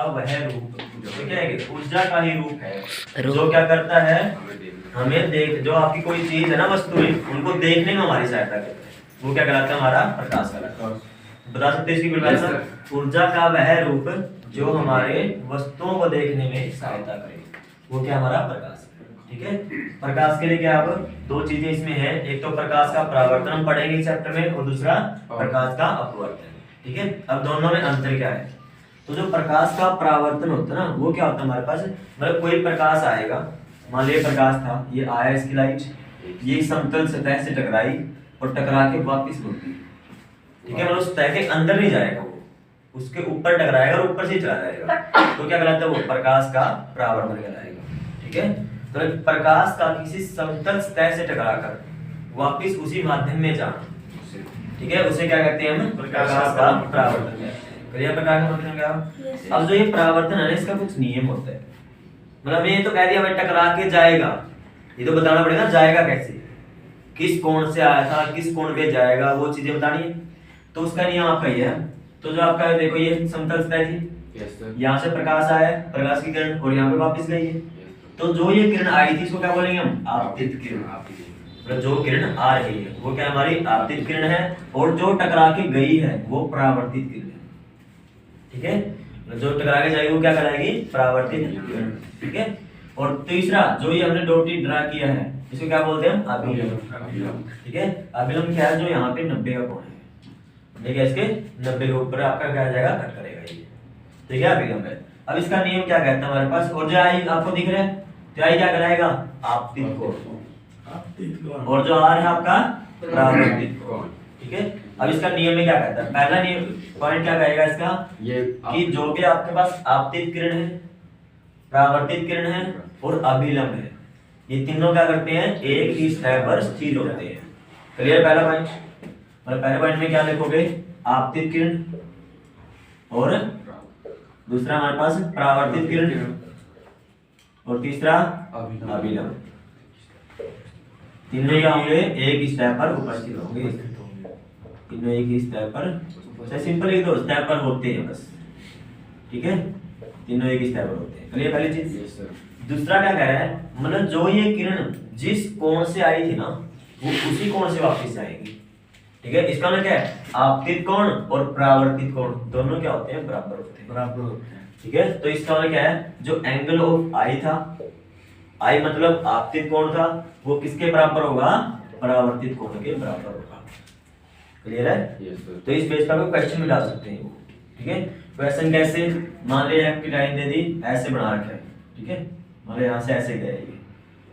वह रूप, ठीक है, ऊर्जा का ही रूप है जो क्या करता है, हमें देख, जो आपकी कोई चीज है ना, वस्तुएं, उनको देखने में हमारी सहायता करता है, वो क्या कहलाता है, हमारा प्रकाश कहलाता है। बता सकते हैं इसकी परिभाषा? ऊर्जा का वह रूप जो हमारे वस्तुओं को देखने में सहायता करे, वो क्या, हमारा प्रकाश है। ठीक है, प्रकाश के लिए क्या, अब दो चीजें इसमें है, एक तो प्रकाश का परावर्तन हम पढ़ेंगे इस चैप्टर में, और दूसरा प्रकाश का अपवर्तन। ठीक है, अब दोनों में अंतर क्या है? तो जो प्रकाश का परावर्तन होता है ना, वो क्या होता है हमारे पास, मतलब कोई प्रकाश आएगा, मान लीजिए प्रकाश था, ये आया, इसकी लाइट ये समतल सतह से टकराई और टकरा के वापस मुड़ती, ठीक है, मतलब सतह के अंदर नहीं जाएगा, वो उसके ऊपर टकराएगा और ऊपर से चला जाएगा, तो क्या कहलाता है, वो प्रकाश का परावर्तन कहलाएगा। ठीक है, तो प्रकाश का किसी समतल सतह से टकराकर वापस उसी माध्यम में जाना, ठीक है, उसे क्या कहते हैं हम, प्रकाश का परावर्तन कहते हैं। क्लियर? प्रकाश का मतलब क्या? अब जो ये परावर्तन है ना, इसका कुछ नियम होता है, मतलब ये तो कह दिया भाई टकरा के जाएगा, ये तो बताना पड़ेगा जाएगा कैसे, किस कोण से आया था, किस कोण पे जाएगा, वो चीजें बतानी है, तो उसका नियम आपका ये है। तो जो आपका देखो ये समतल सतह थी, यहाँ से प्रकाश आया, प्रकाश की किरण, और यहाँ पे वापस गई है, तो जो ये किरण आई थी इसको क्या बोलेंगे हम, आपतित किरण। मतलब जो किरण आ रही है वो क्या, हमारी आपतित किरण है, और जो टकरा के गई है वो परावर्तित किरण है। ठीक है, जो टकरा के जाएगी वो क्या कहलाएगी, परावर्तित किरण। ठीक है, और तीसरा जो ये हमने डॉटेड ड्रा किया है, इसको क्या बोलते हैं, अभिलंब। ठीक है, अभिलंब क्या है, जो यहाँ पे 90 का कोण है, ठीक है, इसके 90 के ऊपर आपका क्या आ जाएगा, कट करेगा ये, ठीक है, अभिलंब है। अब इसका नियम क्या कहता है हमारे पास, और जो आई आपको दिख रहा है, तो आई क्या कराएगा, आपतित कोण, और जो आर है आपका परावर्तित कोण। ठीक है, अब इसका नियम में क्या कहता है, पहला नियम पॉइंट क्या कहेगा इसका, ये कि जो भी आपके पास आपतित किरण है, परावर्तित किरण है और अभिलंब है, ये तीनों क्या करते हैं, एक ही सतह पर स्थिर होते हैं। क्लियर? पहला पॉइंट, मतलब पहले पॉइंट में क्या लिखोगे, आपतित किरण, और दूसरा हमारे पास परावर्तित किरण, और तीसरा अभिलंब, तीनों क्या होंगे, एक ही सतह पर उपस्थित होंगे, तीनों एक ही सतह पर, सिंपल एक दो सतह पर होते हैं बस। ठीक है, तीनों एक ही सतह पर होते हैं। क्लियर? पहली चीज। दूसरा क्या कह रहा है, मतलब जो ये किरण जिस कोण से आई थी ना, वो उसी कोण से वापस आएगी। ठीक है, इसका मतलब क्या है, आपतित कोण और परावर्तित कोण दोनों क्या होते हैं, बराबर होते हैं, बराबर होते हैं। ठीक है, तो इसका मतलब क्या है, जो एंगल ऑफ आई था, आई मतलब आपतित कोण था, वो किसके बराबर होगा, परावर्तित कोण के बराबर होगा। क्लियर है? तो इस बेस पर क्वेश्चन भी डाल सकते हैं वो। ठीक है, क्वेश्चन कैसे, मान लीजिए आपकी लाइन दे दी, ऐसे बना रखा है, ठीक है, मान लीजिए यहाँ से ऐसे गए ये,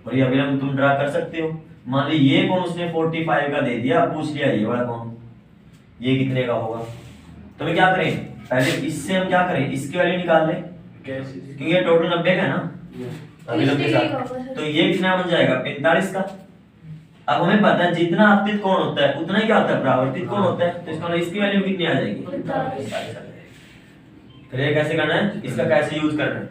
और ये अभिलंब तुम ड्रा कर सकते हो। मान लीजिए ये कोण उसने 45 का दे दिया, पूछ लिया ये वाला कोण ये कितने का होगा, तो मैं क्या करें, पहले इससे हम क्या करें, इसकी वैल्यू निकाल लें, क्योंकि ये टोटल 90 का है ना अभिलंब के साथ, तो ये कितना बन जाएगा, 45 का। अब हमें पता है जितना आपतित कोण होता है उतना ही क्या होता है, परावर्तित कोण होता है, तो इसका मतलब इसकी वैल्यू कितनी आ जाएगी, 45। तो ये कैसे करना है, इसका कैसे यूज करना है,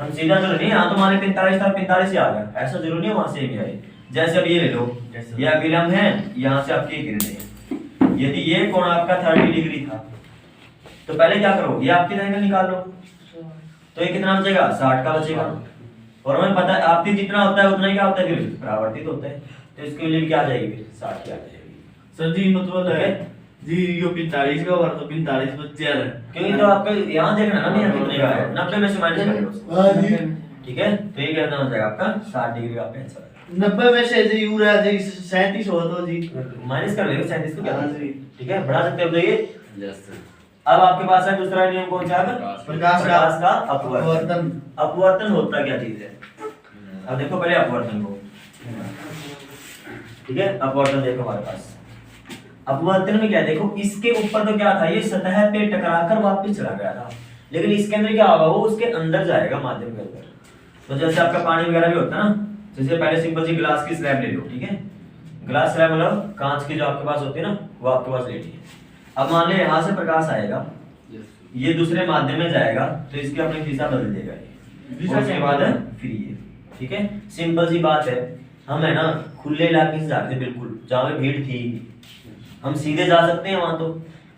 हम सीधा चलो नहीं, यहाँ तो मान 45 था, 45 ही आ गया, ऐसा जरूरी नहीं है वहां से भी आए। जैसे अब ये ले लो, ये अभिलंब है, यहाँ से आपकी किरण है, यदि ये कोण आपका 30 डिग्री था, तो पहले क्या करो, ये आपकी एंगल निकाल लो, तो ये कितना बचेगा, 60 का बचेगा, और हमें पता है आपतित जितना होता है उतना ही क्या होता है, फिर परावर्तित होता है, तो इसके लिए क्या आ जाएगी, फिर 60 की आ जाएगी। सर जी मतलब है जी, ये 45 का और तो 45 बच्चे आ रहे हैं, क्योंकि तो आपका यहाँ देखना ना, नहीं कितने का है, 90 में से माइनस कर लो। हां जी, ठीक है, तो ये कितना हो जाएगा आपका, 60 डिग्री का आंसर। 90 में से जी यू रहा जी 37 हो तो जी माइनस कर लेंगे 37 को, क्या हां जी, ठीक है, बढ़ा सकते हो। तो ये यस सर। अब आपके पास है दूसरा नियम, कौन सा है, प्रकाश का अपवर्तन। अपवर्तन होता क्या चीज है, अब देखो पहले अपवर्तन को, ठीक है, अपवर्तन देखो हमारे पास, अपवर्तन में क्या है, देखो इसके ऊपर तो क्या था, ये सतह पे टकराकर वापस चला गया था, लेकिन इसके अंदर क्या होगा, वो उसके अंदर जाएगा माध्यम के अंदर। तो जैसे आपका पानी वगैरह भी होता है ना, जैसे पहले सिंपल सी ग्लास की स्लैब ले लो, ठीक है, ग्लास स्लैब मतलब कांच की जो आपके पास होती है ना, वो आपके पास लेनी है। अब मान ले यहाँ से प्रकाश आएगा, ये दूसरे माध्यम में जाएगा, तो इसकी अपनी दिशा बदल देगा ये, और उसके बाद फिर ये, ठीक है, सिंपल सी बात है। हम है ना खुले इलाके से जाते बिल्कुल, जहाँ पे भीड़ थी, हम सीधे जा सकते हैं वहां तो,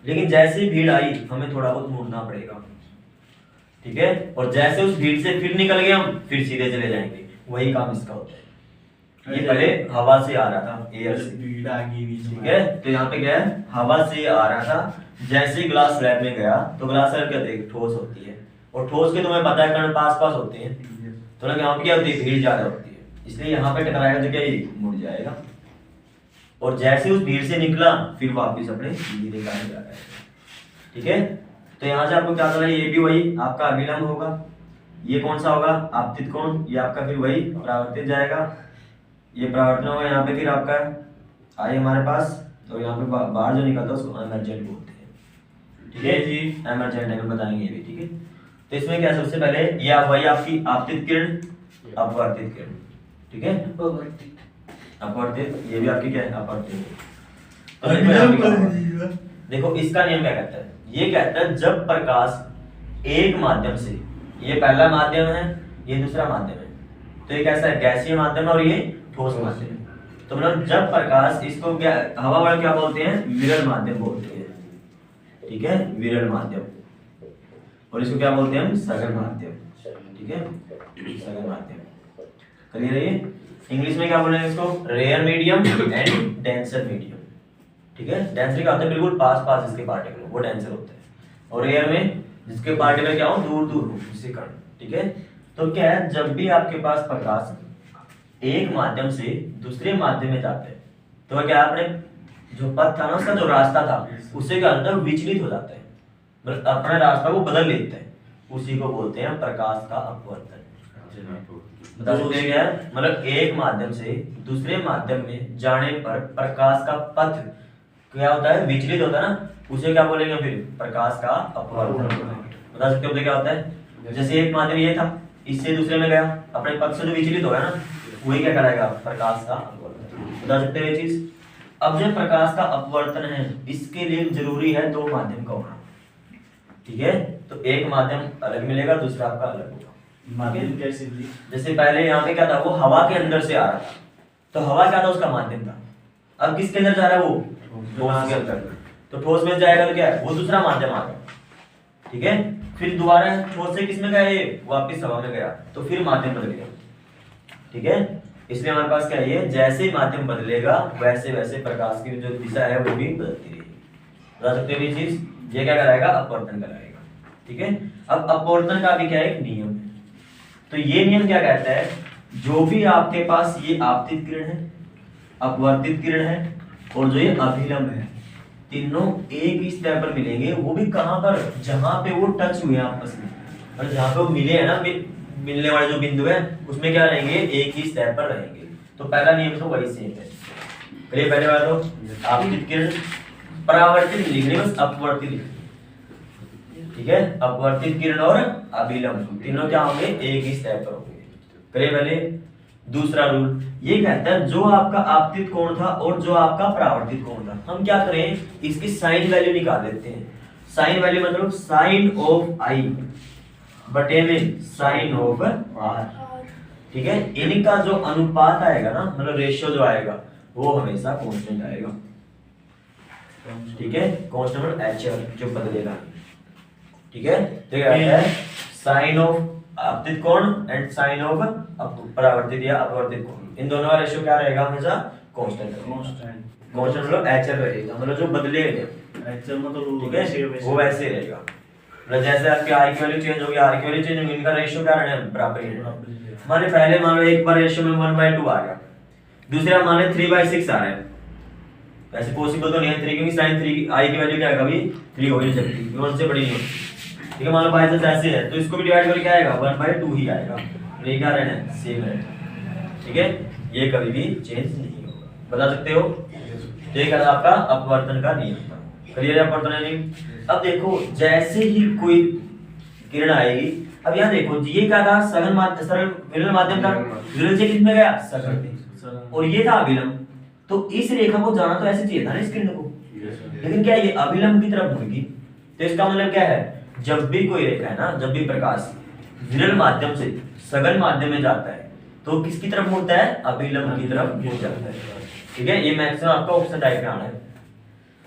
लेकिन जैसे ही भीड़ आई हमें थोड़ा बहुत मुड़ना पड़ेगा, ठीक है, और जैसे उस भीड़ से फिर निकल गए हम, फिर सीधे चले जाएंगे, वही काम इसका होता है। ये पहले हवा से आ रहा था, एयर से, भीड़ आ गई बीच ठीक में। है। तो यहाँ पे क्या है, हवा से आ रहा था, जैसे ही ग्लास स्लैब में गया तो ग्लास स्लैब क्या होती है, ठोस होती है, और ठोस के तुम्हें पता है कण पास पास होते हैं, तो ना यहाँ पे क्या होती है, भीड़ ज्यादा होती है, इसलिए यहाँ पे टकराएगा तो क्या ये मुड़ जाएगा, और जैसे उस भीड़ से निकला फिर वापस अपने धीरे जा रहा है, ठीक है। तो यहाँ से आपको क्या करना है, ये भी वही आपका अभिलंब होगा, ये कौन सा होगा, आपतित कोण, ये आपका फिर वही परावर्तित जाएगा, ये परावर्तन होगा यहाँ पे, फिर आपका आई हमारे पास, तो यहाँ पे बाहर जो निकलता है उसको एमर्जेंट बोलते हैं, ठीक है जी, एमर्जेंट एंगल बताएंगे ये भी, ठीक है। तो इसमें क्या, सबसे पहले ये वही आपकी आपतित किरण, अपवर्तित किरण, ठीक है, अपवर्तित, ये भी आपकी क्या है, अपवर्तित। तो देखो इसका नियम क्या कहता है, ये कहता है जब प्रकाश एक माध्यम से, ये पहला माध्यम है, ये दूसरा माध्यम है, तो ये कैसा है, गैसीय माध्यम और ये ठोस माध्यम है, तो मतलब जब प्रकाश, इसको क्या हवा वाला क्या बोलते हैं, विरल माध्यम बोलते हैं, ठीक है, विरल माध्यम, और इसको क्या बोलते हैं हम, सघन माध्यम, ठीक है, सघन माध्यम, क्लियर है ये। इंग्लिश में क्या बोलेंगे इसको, rare medium and denser medium, ठीक है। डेंसर का होता है बिल्कुल पास पास इसके पार्टिकल, वो डेंसर होता है, और रेयर में जिसके पार्टिकल क्या हो, दूर दूर हो जिससे कण, ठीक है। तो क्या है, जब भी आपके पास प्रकाश एक माध्यम से दूसरे माध्यम में जाता है, तो क्या अपने जो पथ था ना, उसका जो रास्ता था, उससे क्या होता है, विचलित हो जाता है, मतलब अपना रास्ता वो बदल लेता है, उसी को बोलते हैं प्रकाश का अपवर्तन। बता सकते हैं क्या है, मतलब एक माध्यम से दूसरे माध्यम में जाने पर प्रकाश का पथ क्या होता है, विचलित होता है ना, उसे क्या बोलेंगे फिर, प्रकाश का अपवर्तन। बता सकते हो क्या होता है, जैसे एक माध्यम ये था, इससे दूसरे में गया, अपने पथ से जो विचलित होगा ना, वही क्या कराएगा, प्रकाश का अपवर्तन। बता सकते हो ये चीज। अब जब प्रकाश का अपवर्तन है, इसके लिए जरूरी है दो माध्यम का होना, ठीक है। तो एक माध्यम अलग मिलेगा, दूसरा आपका अलग होगा। माध्यम कैसे भी, जैसे पहले यहाँ पे क्या था, वो हवा के अंदर से आ रहा था, तो हवा क्या था, उसका माध्यम था। अब किसके अंदर जा रहा है, वो ठोस के अंदर, तो ठोस में जाएगा तो क्या है, वो दूसरा माध्यम आ गया, ठीक है। फिर दोबारा ठोस से किसमें गया, ये वापस हवा में गया, तो फिर माध्यम बदल गया, ठीक है। इसलिए हमारे पास क्या है, जैसे माध्यम बदलेगा वैसे वैसे प्रकाश की जो दिशा है वो भी बदलती रहेगी। बता सकते हो ये चीज, ये क्या कराएगा, अपवर्तन कराएगा, ठीक है। अब अपवर्तन का भी क्या एक नियम है, तो ये नियम क्या कहता है, जो भी आपके पास ये आपतित किरण है, अपवर्तित किरण है, और जो ये अभिलंब है, तीनों एक ही स्तर पर मिलेंगे, वो भी कहां पर, जहां पे वो टच हुए आपस में, और जहां पे वो मिले है ना, मिलने वाले जो बिंदु है, उसमें क्या रहेंगे, एक ही स्तर पर रहेंगे। तो पहला नियम तो वही सेम है, चलिए पहले बात तो आपतित किरण, परावर्तित लिखने बस अपवर्तित लिखने, ठीक है। अपवर्तित किरण और अभिलंब तीनों क्या होंगे, एक ही स्तर पर होंगे। करिए पहले दूसरा रूल, ये कहता है जो आपका आपतित कोण था और जो आपका परावर्तित कोण था, हम क्या करें, इसकी साइन वैल्यू निकाल देते हैं। साइन वैल्यू मतलब साइन ऑफ आई बटे में साइन ऑफ आर, ठीक है। इनका जो अनुपात आएगा ना, मतलब रेशियो जो आएगा, वो हमेशा कांस्टेंट आएगा, ठीक है, कांस्टेंट एचआर जो बदलेगा, ठीक है। तो क्या है, साइन ऑफ आपतित कोण एंड साइन ऑफ परावर्तित या अपवर्तित कोण, इन दोनों का रेशियो क्या रहेगा, हमेशा कांस्टेंट मतलब एचआर रहेगा, मतलब जो बदलेगा एचआर मतलब ठीक है, वो वैसे रहेगा, मतलब जैसे आपकी आई की वैल्यू चेंज होगी, आर की वैल्यू चेंज होगी, इनका रेशियो क्या रहना है, बराबर ही रहना। मान लो पहले मान लो एक बार रेशियो में 1/2 आ गया, दूसरा मान लो 3/6 आ रहा है, वैसे पॉसिबल तो नहीं है 3, क्योंकि sin 3 आई की वैल्यू क्या है, कभी 3 हो ही नहीं सकती, क्योंकि उससे बड़ी नहीं होती, ठीक है। मान लो बाय चांस ऐसे है, तो इसको भी डिवाइड करके क्या आएगा, 1/2 ही आएगा, तो ये क्या रहना है, सेम रहना, ठीक है। ये कभी भी चेंज नहीं होगा, बता सकते हो। तो ये क्या आपका अपवर्तन का नियम था, क्लियर है अपवर्तन नियम। अब देखो जैसे ही कोई किरण आएगी, अब यहाँ देखो ये क्या था, सघन माध्यम, सरल विरल माध्यम था, विरल से किसमें गया, सघन में, और ये था अभिलंब, तो इस रेखा को जाना तो ऐसे चाहिए था ना इस किरण को, लेकिन क्या ये अभिलंब की तरफ मुड़गी, तो इसका मतलब क्या है, जब भी कोई रेखा है ना, जब भी प्रकाश विरल माध्यम से सघन माध्यम में जाता है, तो किसकी तरफ मुड़ता है, अभिलंब की तरफ मुड़ जाता है, ठीक है। ये मैक्सिमम आपका ऑप्शन टाइप में आना है,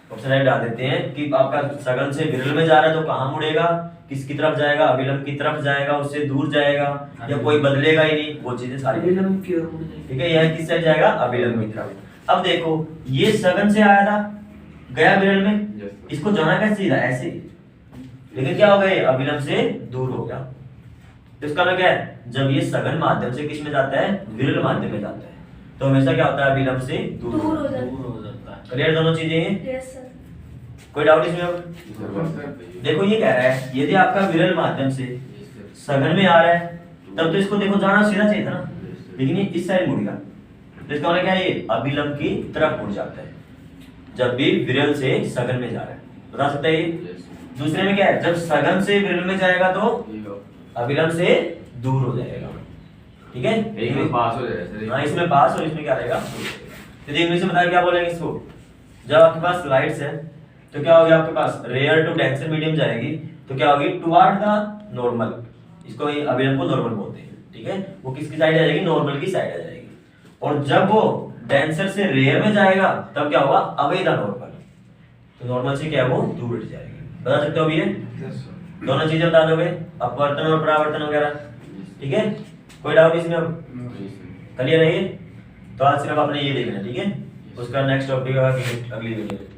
ऑप्शन टाइप डाल देते हैं कि आपका सघन से विरल में जा रहा है तो कहां मुड़ेगा, किसकी तरफ जाएगा, अभिलंब की तरफ जाएगा, उससे दूर जाएगा, या कोई बदलेगा ही नहीं, वो चीजें सारी। अभिलंब की ओर मुड़ जाएगी। ठीक है, यह किस साइड जाएगा, अभिलंब की तरफ। अब देखो ये सघन से आया था, गया विरल में, इसको जाना कैसे सीधा, ऐसे, लेकिन क्या हो गया, ये अभिलंब से दूर हो गया। तो इसका मतलब क्या है, जब ये सघन माध्यम से किस में जाता है, विरल माध्यम में जाता है, तो हमेशा क्या होता है, अभिलंब से दूर हो दूर हो जाता है। दूर हो जाता है। क्लियर दोनों चीजें ये? Yes sir. कोई डाउट इसमें अब? देखो ये कह रहा है यदि आपका विरल माध्यम से सघन में आ रहा है तब तो इसको देखो जाना सीधा चाहिए था ना, लेकिन ये इस साइड मुड़ गया, तो इसका मतलब क्या है, ये अभिलंब की तरफ मुड़ जाता है जब भी विरल से सघन में जा रहा है। बता सकते हैं ये? दूसरे में क्या है, जब सघन से विरल में जाएगा तो अभिलंब से दूर हो जाएगा। ठीक है, एक में पास हो जाएगा। हाँ इसमें पास और इसमें क्या रहेगा, तो इंग्लिश में बताया क्या बोलेंगे इसको, जब आपके पास स्लाइड्स है तो क्या होगी, आपके पास रेयर टू डेंसर मीडियम जाएगी तो क्या होगी, टुवर्ड द नॉर्मल, इसको ये अभिलंब को नॉर्मल बोलते हैं। ठीक है, वो किसकी साइड आ जाएगी, नॉर्मल की साइड आ जाएगी। और जब वो डेंसर से रेयर में जाएगा तब क्या होगा, अवे द नॉर्मल, तो नॉर्मल से क्या है वो दूर हट जाएगी। बता सकते हो अभी ये दोनों चीजें बता दोगे, अपवर्तन और परावर्तन वगैरह। ठीक है, कोई डाउट इसमें अब क्लियर है ये? तो आज सिर्फ आपने ये देखना, ठीक है, उसका नेक्स्ट टॉपिक अगली वीडियो में।